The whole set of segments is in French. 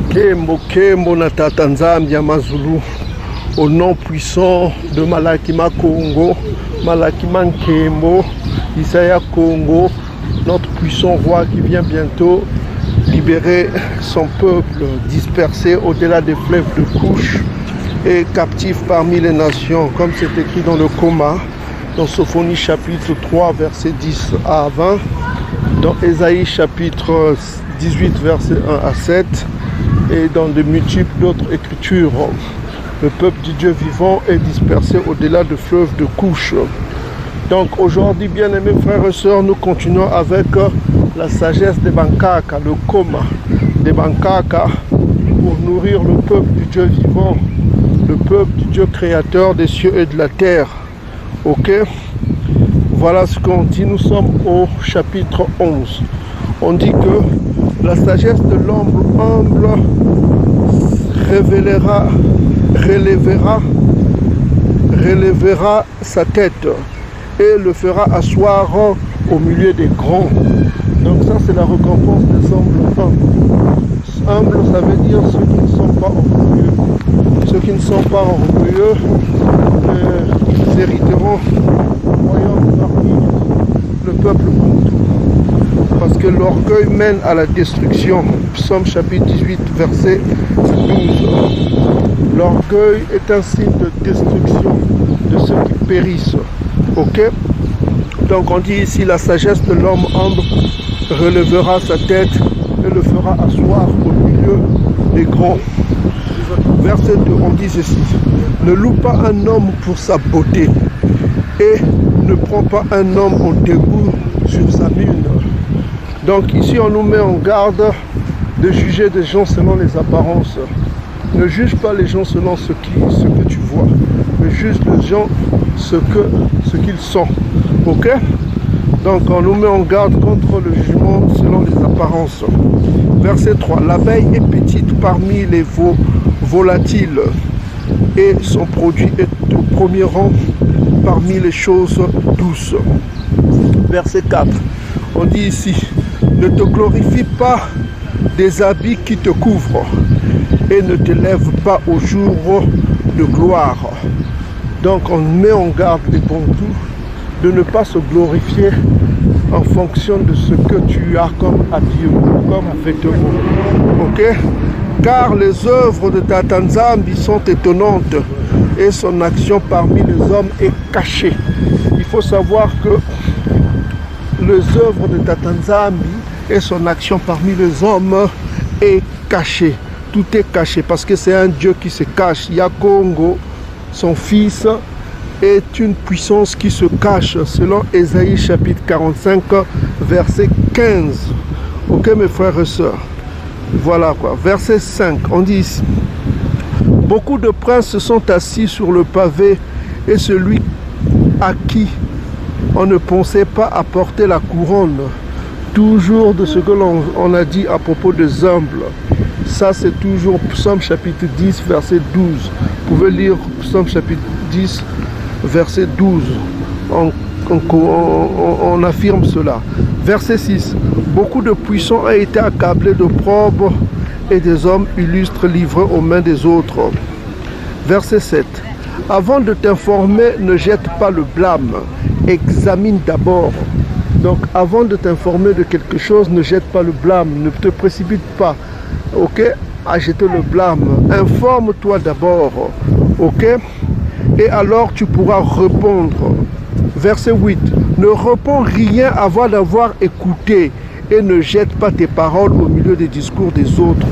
Kembo Kembo na Tata Nzambi ya Mazulu, au nom puissant de Malakima Congo, Malakima Nkembo, Isaiah Congo, notre puissant roi qui vient bientôt libérer son peuple dispersé au-delà des fleuves de couche et captif parmi les nations, comme c'est écrit dans le Coma, dans Sophonie chapitre 3, verset 10 à 20, dans Ésaïe chapitre 18, verset 1 à 7, et dans de multiples d'autres écritures. Le peuple du Dieu vivant est dispersé au-delà des fleuves de couche. Donc aujourd'hui, bien-aimés frères et sœurs, nous continuons avec la sagesse des Bankaka, le Coma des Bankaka, pour nourrir le peuple du Dieu vivant, le peuple du Dieu créateur des cieux et de la terre. Ok? Voilà ce qu'on dit. Nous sommes au chapitre 11. On dit que la sagesse de l'homme humble relèvera sa tête et le fera asseoir au milieu des grands. Donc ça, c'est la récompense des humbles humbles. Humble, ça veut dire ceux qui ne sont pas orgueilleux. Ceux qui ne sont pas orgueilleux hériteront le royaume parmi le peuple bantou. Parce que l'orgueil mène à la destruction. Psaume chapitre 18, verset 12. L'orgueil est un signe de destruction de ceux qui périssent. Ok? Donc on dit ici, la sagesse de l'homme humble relèvera sa tête et le fera asseoir au milieu des grands. Verset 2, on dit ceci: ne loue pas un homme pour sa beauté et ne prends pas un homme au dégoût sur sa mine. Donc ici on nous met en garde de juger des gens selon les apparences. Ne juge pas les gens selon ce que tu vois, mais juge les gens ce qu'ils sont. Ok? Donc on nous met en garde contre le jugement selon les apparences. Verset 3. L'abeille est petite parmi les volatiles et son produit est au premier rang parmi les choses douces. Verset 4. On dit ici: ne te glorifie pas des habits qui te couvrent et ne te lève pas au jour de gloire. Donc on met en garde les bantous de ne pas se glorifier en fonction de ce que tu as comme habillement, comme vêtement. Ok? Car les œuvres de Tata Nzambi sont étonnantes et son action parmi les hommes est cachée. Il faut savoir que les œuvres de Tata Nzambi et son action parmi les hommes est cachée. Tout est caché parce que c'est un Dieu qui se cache. Yakongo, son fils, est une puissance qui se cache selon Ésaïe chapitre 45 verset 15. Ok mes frères et sœurs? Voilà quoi. Verset 5, on dit ici: beaucoup de princes se sont assis sur le pavé et celui à qui on ne pensait pas apporter la couronne. Toujours de ce que l'on a dit à propos des humbles. Ça c'est toujours Psaume chapitre 10 verset 12. Vous pouvez lire Psaume chapitre 10 verset 12. On affirme cela. Verset 6. Beaucoup de puissants ont été accablés d'opprobre et des hommes illustres livrés aux mains des autres. Verset 7. Avant de t'informer, ne jette pas le blâme. Examine d'abord. Donc avant de t'informer de quelque chose, ne jette pas le blâme. Ne te précipite pas. Ok? À jeter le blâme. Informe-toi d'abord. Ok? Et alors tu pourras répondre. Verset 8. Ne réponds rien avant d'avoir écouté et ne jette pas tes paroles au milieu des discours des autres.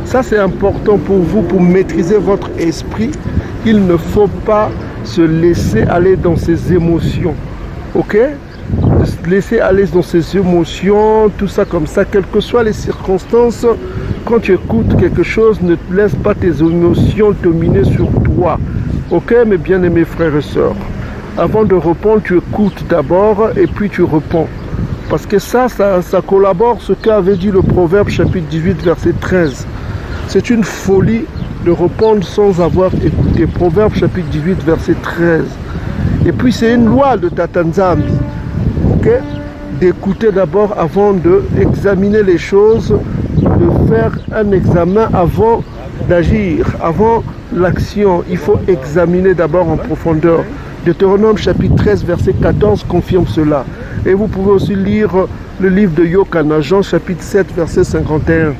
Ça c'est important pour vous, pour maîtriser votre esprit. Il ne faut pas se laisser aller dans ses émotions. Ok? Se laisser aller dans ses émotions, tout ça comme ça, quelles que soient les circonstances. Quand tu écoutes quelque chose, ne te laisse pas tes émotions dominer sur toi. Ok, mes bien-aimés frères et sœurs? Avant de répondre, tu écoutes d'abord et puis tu réponds. Parce que ça collabore ce qu'avait dit le Proverbe chapitre 18 verset 13. C'est une folie de répondre sans avoir écouté. Proverbe chapitre 18 verset 13. Et puis c'est une loi de Tata Nzambi. Ok? D'écouter d'abord avant d'examiner les choses, de faire un examen avant d'agir, avant l'action. Il faut examiner d'abord en profondeur. Deutéronome chapitre 13 verset 14 confirme cela. Et vous pouvez aussi lire le livre de Yokana, Jean chapitre 7 verset 51.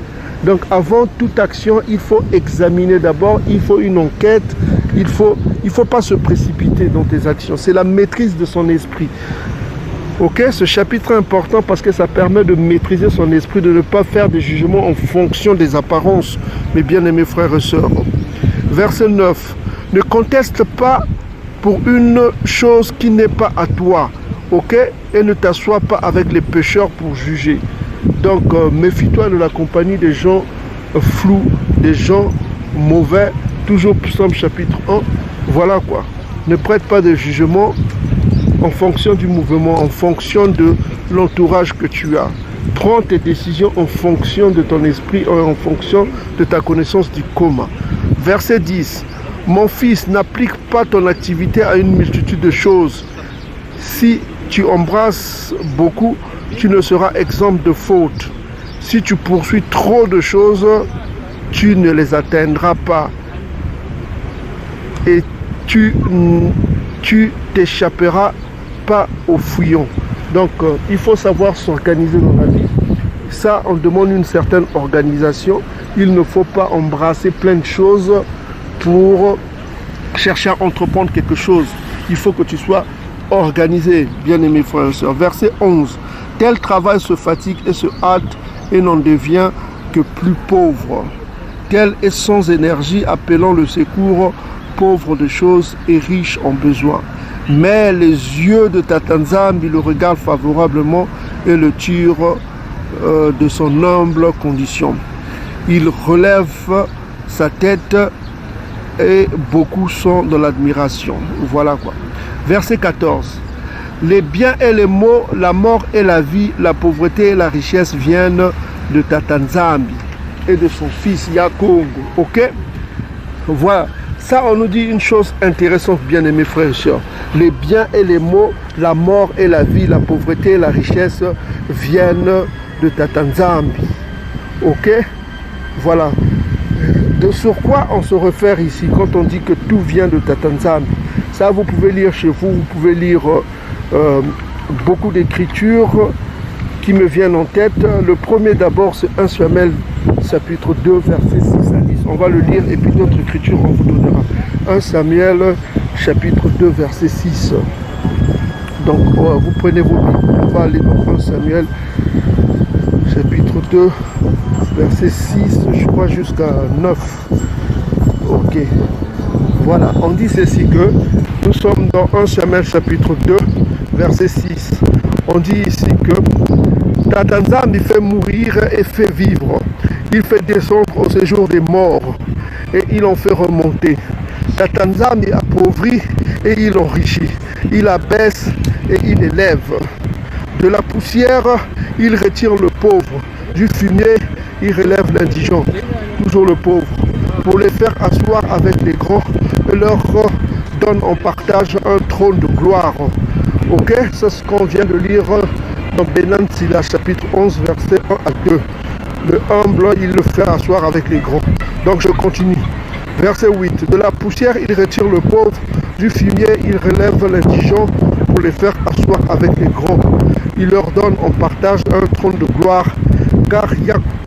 Donc avant toute action, il faut examiner d'abord, il faut une enquête, il faut pas se précipiter dans tes actions. C'est la maîtrise de son esprit. Ok, ce chapitre est important parce que ça permet de maîtriser son esprit, de ne pas faire des jugements en fonction des apparences, mes bien-aimés frères et sœurs. Verset 9. Ne conteste pas pour une chose qui n'est pas à toi, ok, et ne t'assois pas avec les pécheurs pour juger. Donc, méfie-toi de la compagnie des gens flous, des gens mauvais, toujours Psaume chapitre 1. Voilà quoi. Ne prête pas de jugement en fonction du mouvement, en fonction de l'entourage que tu as. Prends tes décisions en fonction de ton esprit, en fonction de ta connaissance du commun. Verset 10. Mon fils, n'applique pas ton activité à une multitude de choses. Si tu embrasses beaucoup, tu ne seras exempt de faute. Si tu poursuis trop de choses, tu ne les atteindras pas. Et tu t'échapperas pas au fouillon. Donc, il faut savoir s'organiser dans la vie. Ça, on demande une certaine organisation. Il ne faut pas embrasser plein de choses pour chercher à entreprendre quelque chose. Il faut que tu sois organisé, bien-aimés frères et sœurs. Verset 11. Tel travail se fatigue et se hâte et n'en devient que plus pauvre. Tel est sans énergie, appelant le secours, pauvre de choses et riche en besoin. Mais les yeux de Tatanzambi le regardent favorablement et le tirent de son humble condition. Il relève sa tête et beaucoup sont dans l'admiration. Voilà quoi. Verset 14. Les biens et les maux, la mort et la vie, la pauvreté et la richesse viennent de Tatanzambi et de son fils Yakongo. Ok? Voilà. Ça, on nous dit une chose intéressante, bien-aimés frères et sœurs. Les biens et les maux, la mort et la vie, la pauvreté et la richesse viennent de Tatanzambi. Ok? Voilà. Sur quoi on se réfère ici quand on dit que tout vient de Tatanzambi? Ça, vous pouvez lire chez vous, vous pouvez lire beaucoup d'écritures qui me viennent en tête. Le premier d'abord, c'est 1 Samuel chapitre 2, verset 6 à 10. On va le lire et puis d'autres écritures, on vous donnera. 1 Samuel chapitre 2, verset 6. Donc, vous prenez vos Bibles, on va aller dans 1 Samuel chapitre 2, verset 6, je crois, jusqu'à 9. Ok. Voilà, on dit ceci que nous sommes dans 1 Samuel chapitre 2, verset 6. On dit ici que Tatanzambi fait mourir et fait vivre. Il fait descendre au séjour des morts et il en fait remonter. Tatanzambi appauvrit et il enrichit. Il abaisse et il élève. De la poussière, il retire le pauvre. Du fumier, il relève l'indigent. Toujours le pauvre. Pour les faire asseoir avec les grands et leur donne en partage un trône de gloire. Ok, c'est ce qu'on vient de lire dans Benan Sila, chapitre 11, verset 1 à 2. Le humble, il le fait asseoir avec les grands. Donc je continue. Verset 8. De la poussière, il retire le pauvre. Du fumier, il relève l'indigent pour les faire asseoir avec les grands. Il leur donne en partage un trône de gloire. Car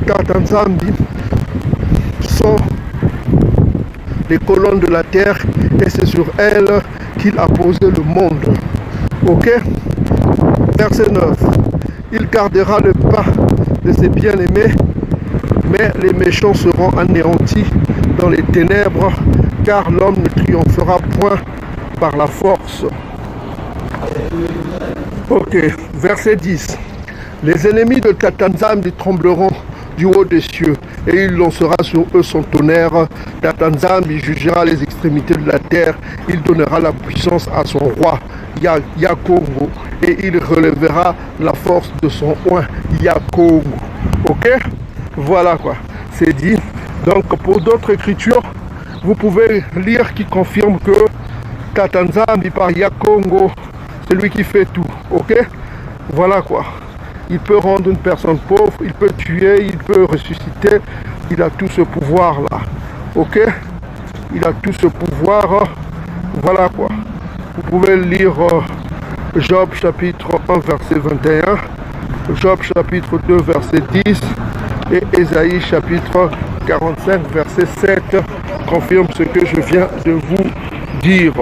Tatanzambi sont les colonnes de la terre et c'est sur elles qu'il a posé le monde. Ok? Verset 9. Il gardera le pas de ses bien-aimés, mais les méchants seront anéantis dans les ténèbres, car l'homme ne triomphera point par la force. Ok, verset 10. Les ennemis de Tatanzambi trembleront du haut des cieux, et il lancera sur eux son tonnerre. Tatanzambi jugera les extrémités de la terre, il donnera la puissance à son roi, Yakongo, et il relèvera la force de son oint, Yakongo. Ok? Voilà quoi, c'est dit. Donc pour d'autres écritures, vous pouvez lire qui confirme que Tatanzambi par Yakongo, c'est lui qui fait tout. Ok? Voilà quoi. Il peut rendre une personne pauvre, il peut tuer, il peut ressusciter. Il a tout ce pouvoir-là. Ok? Il a tout ce pouvoir. Voilà quoi. Vous pouvez lire Job chapitre 1 verset 21, Job chapitre 2 verset 10 et Ésaïe chapitre 45 verset 7 confirme ce que je viens de vous dire.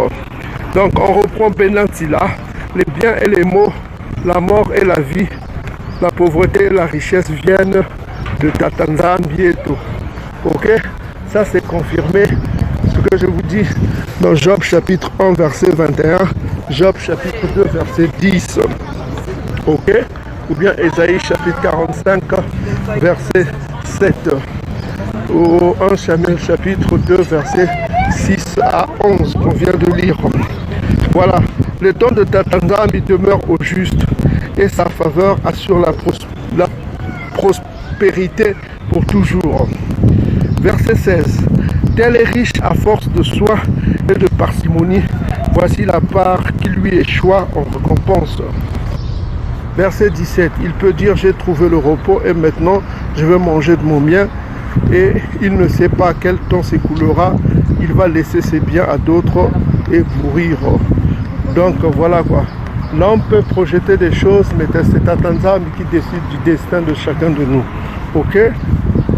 Donc on reprend Benatila, les biens et les maux, la mort et la vie, la pauvreté et la richesse viennent de Tatanzambi et tout. Ok? Ça c'est confirmé ce que je vous dis dans Job chapitre 1 verset 21, Job chapitre 2 verset 10. Ok? Ou bien Ésaïe chapitre 45 verset 7. Ou 1 Samuel chapitre 2 verset 6 à 11 qu'on vient de lire. Voilà. Le temps de Tatanzambi demeure au juste et sa faveur assure la prospérité pour toujours. Verset 16. Tel est riche à force de soin et de parcimonie, voici la part qui lui échoua en récompense. Verset 17. Il peut dire j'ai trouvé le repos et maintenant je vais manger de mon bien, et il ne sait pas quel temps s'écoulera, il va laisser ses biens à d'autres et mourir. Donc voilà quoi. L'homme peut projeter des choses, mais c'est Tatanzambi qui décide du destin de chacun de nous. Ok?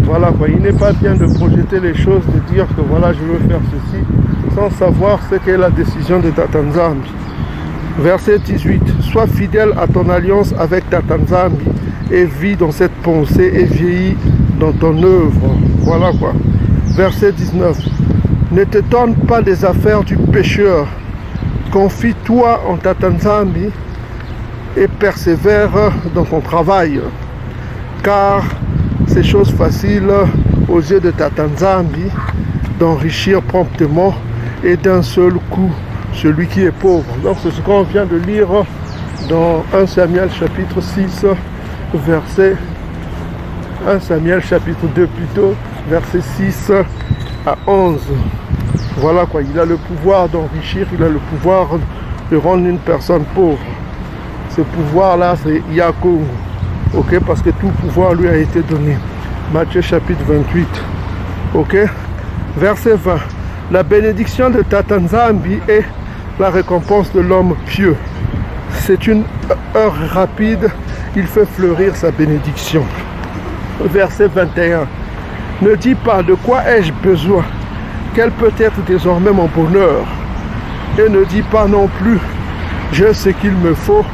Voilà quoi. Il n'est pas bien de projeter les choses, de dire que voilà, je veux faire ceci, sans savoir ce qu'est la décision de Tatanzambi. Verset 18. Sois fidèle à ton alliance avec Tatanzambi et vis dans cette pensée et vieillis dans ton œuvre. Voilà quoi. Verset 19. Ne t'étonne pas des affaires du pécheur. Confie-toi en Tatanzambi et persévère dans ton travail. Car c'est chose facile aux yeux de Tatanzambi d'enrichir promptement et d'un seul coup celui qui est pauvre. Donc c'est ce qu'on vient de lire dans 1 Samuel chapitre 6 verset 1 Samuel chapitre 2 plutôt verset 6 à 11. Voilà quoi, il a le pouvoir d'enrichir, il a le pouvoir de rendre une personne pauvre. Ce pouvoir-là, c'est Yakou. Ok, parce que tout pouvoir lui a été donné. Matthieu chapitre 28. Ok, verset 20. La bénédiction de Tatanzambi est la récompense de l'homme pieux. C'est une heure rapide, il fait fleurir sa bénédiction. Verset 21. Ne dis pas de quoi ai-je besoin, quel peut être désormais mon bonheur. Et ne dis pas non plus, j'ai ce qu'il me faut,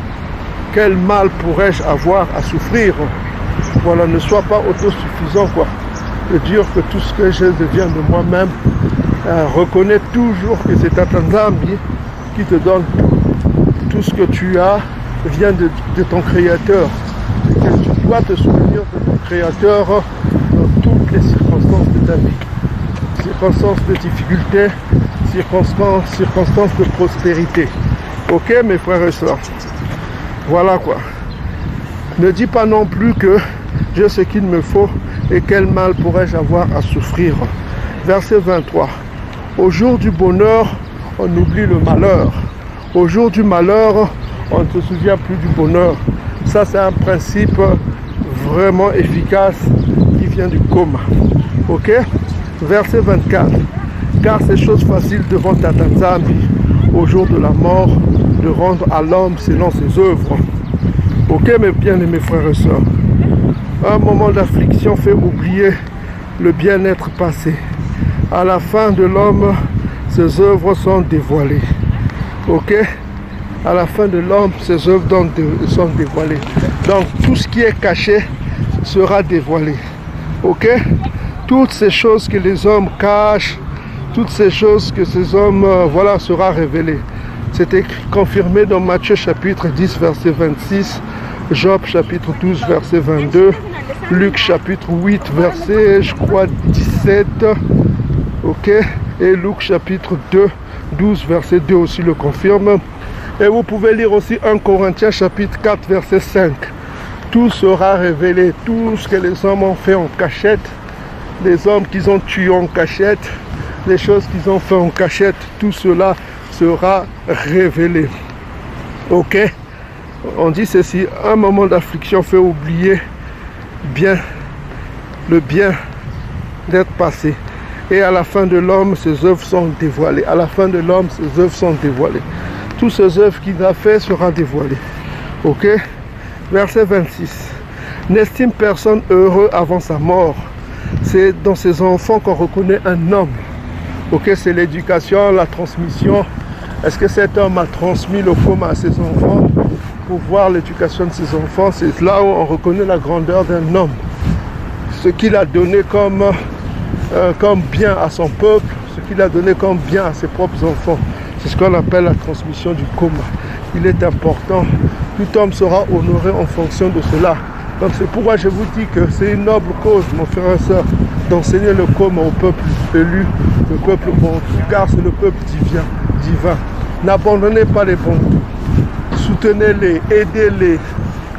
quel mal pourrais-je avoir à souffrir. Voilà, ne sois pas autosuffisant quoi. De dire que tout ce que j'ai vient de moi-même. Reconnais toujours que c'est Tatanzambi qui te donne tout ce que tu as vient de ton Créateur. Et que tu dois te souvenir de ton Créateur dans toutes les circonstances de ta vie. Circonstances de difficulté, circonstances de prospérité. Ok mes frères et sœurs. Voilà quoi. Ne dis pas non plus que j'ai ce qu'il me faut et quel mal pourrais-je avoir à souffrir. Verset 23. Au jour du bonheur, on oublie le malheur. Au jour du malheur, on ne se souvient plus du bonheur. Ça, c'est un principe vraiment efficace qui vient du coma. Ok? Verset 24. Car c'est chose facile devant Tatanzambi, au jour de la mort, de rendre à l'homme selon ses œuvres. Ok, mes bien-aimés frères et sœurs. Un moment d'affliction fait oublier le bien-être passé. À la fin de l'homme, ses œuvres sont dévoilées. Ok? À la fin de l'homme, ses œuvres sont dévoilées. Donc, tout ce qui est caché sera dévoilé. Ok? Toutes ces choses que les hommes cachent, toutes ces choses que ces hommes, voilà, sera révélé. C'est écrit, confirmé dans Matthieu chapitre 10, verset 26, Job chapitre 12, verset 22, Luc chapitre 8, verset, je crois, 17, ok, et Luc chapitre 2, 12, verset 2 aussi le confirme. Et vous pouvez lire aussi 1 Corinthiens chapitre 4, verset 5. Tout sera révélé, tout ce que les hommes ont fait en cachette, les hommes qu'ils ont tués en cachette, les choses qu'ils ont fait en cachette, tout cela sera révélé. Ok? On dit ceci, un moment d'affliction fait oublier le bien d'être passé. Et à la fin de l'homme, ses œuvres sont dévoilées. À la fin de l'homme, ses œuvres sont dévoilées. Toutes ces œuvres qu'il a fait sera dévoilées. Ok? Verset 26. N'estime personne heureux avant sa mort. C'est dans ses enfants qu'on reconnaît un homme. Ok? C'est l'éducation, la transmission. Est-ce que cet homme a transmis le coma à ses enfants? Pour voir l'éducation de ses enfants, c'est là où on reconnaît la grandeur d'un homme. Ce qu'il a donné comme bien à son peuple, ce qu'il a donné comme bien à ses propres enfants. C'est ce qu'on appelle la transmission du coma. Il est important. Tout homme sera honoré en fonction de cela. Donc c'est pourquoi je vous dis que c'est une noble cause, mon frère et soeur, d'enseigner le coma au peuple élu, le peuple bon, car c'est le peuple divin. N'abandonnez pas les bons. Soutenez-les, aidez-les.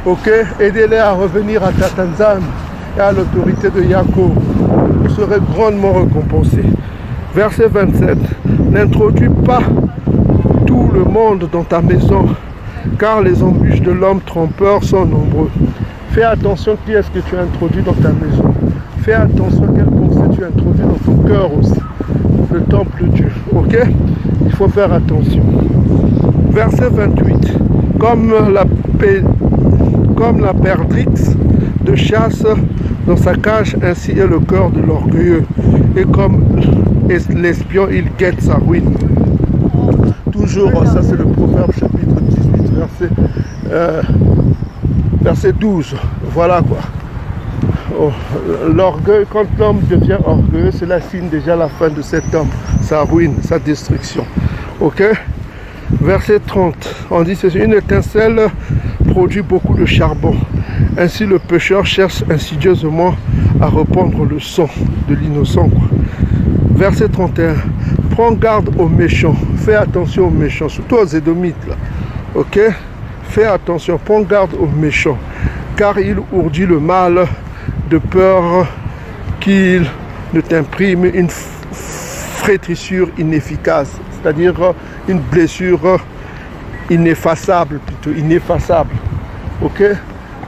Ok? Aidez-les à revenir à Tatanzan et à l'autorité de Yako. Vous serez grandement récompensés. Verset 27. N'introduis pas tout le monde dans ta maison, car les embûches de l'homme trompeur sont nombreux. Fais attention qui est-ce que tu as introduit dans ta maison. Fais attention à quelle pensée tu as introduit dans ton cœur aussi. Le temple de Dieu. Ok? Il faut faire attention. Verset 28. Comme la perdrix de chasse dans sa cage, ainsi est le cœur de l'orgueilleux. Et comme l'espion, il guette sa ruine. Toujours, ça c'est le Proverbe chapitre 18, verset 12. Voilà quoi. Oh, l'orgueil, quand l'homme devient orgueilleux, cela signe déjà la fin de cet homme, sa ruine, sa destruction. Ok? Verset 30, on dit ceci, une étincelle produit beaucoup de charbon. Ainsi le pécheur cherche insidieusement à répandre le sang de l'innocent. Verset 31, prends garde aux méchants, fais attention aux méchants, surtout aux édomites. Là. Ok? Fais attention, prends garde aux méchants, car il ourdit le mal de peur qu'il ne t'imprime une flétrissure inefficace, c'est-à-dire une blessure ineffaçable, plutôt ineffaçable. Ok?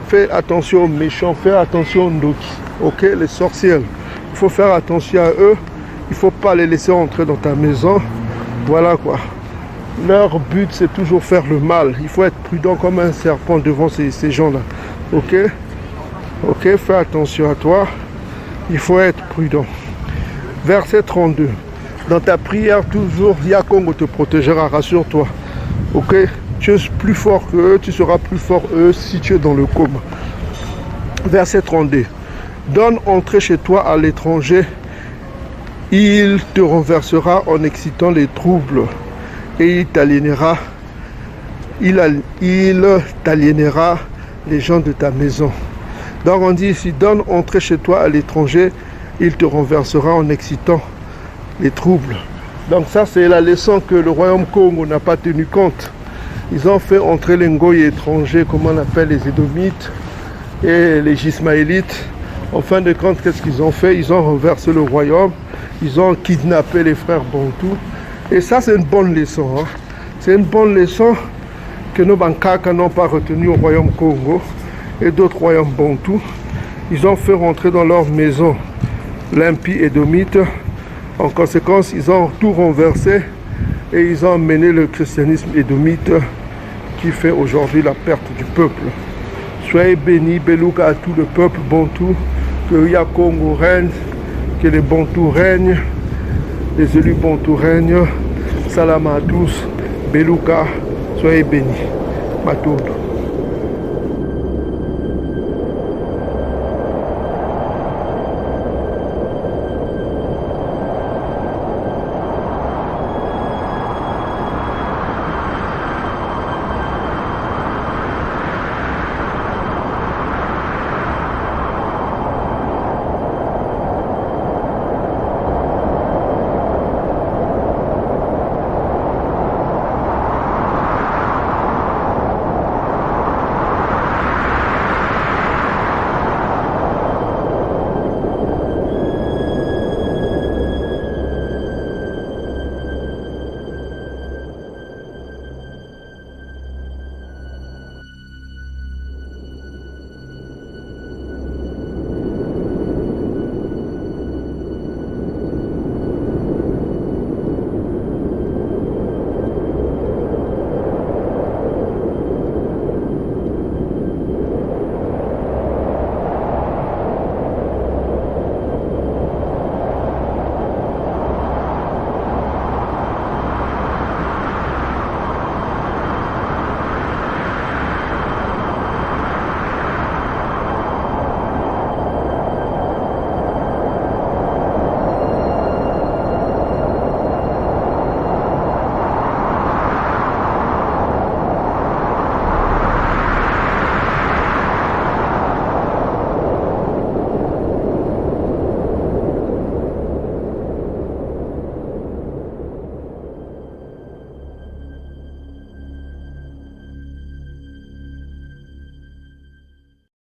Fais attention aux méchants, fais attention aux Ndoki. Ok? Les sorcières. Il faut faire attention à eux. Il ne faut pas les laisser entrer dans ta maison. Voilà quoi. Leur but, c'est toujours faire le mal. Il faut être prudent comme un serpent devant ces gens-là. Ok? Ok? Fais attention à toi. Il faut être prudent. Verset 32. Dans ta prière, toujours, Yakongo te protégera, rassure-toi. Ok? Tu es plus fort qu'eux, tu seras plus fort eux si tu es dans le coma. Verset 32. Donne entrée chez toi à l'étranger, il te renversera en excitant les troubles et il t'aliénera les gens de ta maison. Donc on dit ici, donne entrée chez toi à l'étranger, il te renversera en excitant les troubles. Donc ça c'est la leçon que le royaume Congo n'a pas tenu compte. Ils ont fait entrer les Ngoï étrangers, comme on appelle les Édomites et les Ismaélites. En fin de compte, qu'est-ce qu'ils ont fait? Ils ont renversé le royaume, ils ont kidnappé les frères Bantous. Et ça c'est une bonne leçon. Hein? C'est une bonne leçon que nos Bankaka n'ont pas retenu au royaume Congo et d'autres royaumes Bantous. Ils ont fait rentrer dans leur maison l'impie édomite. En conséquence, ils ont tout renversé et ils ont mené le christianisme édomite qui fait aujourd'hui la perte du peuple. Soyez bénis, Beluka à tout le peuple Bantou, que Yakongo règne, que les Bantous règnent, les élus Bantous règnent. Salam à tous, Beluka, soyez bénis. Matondo.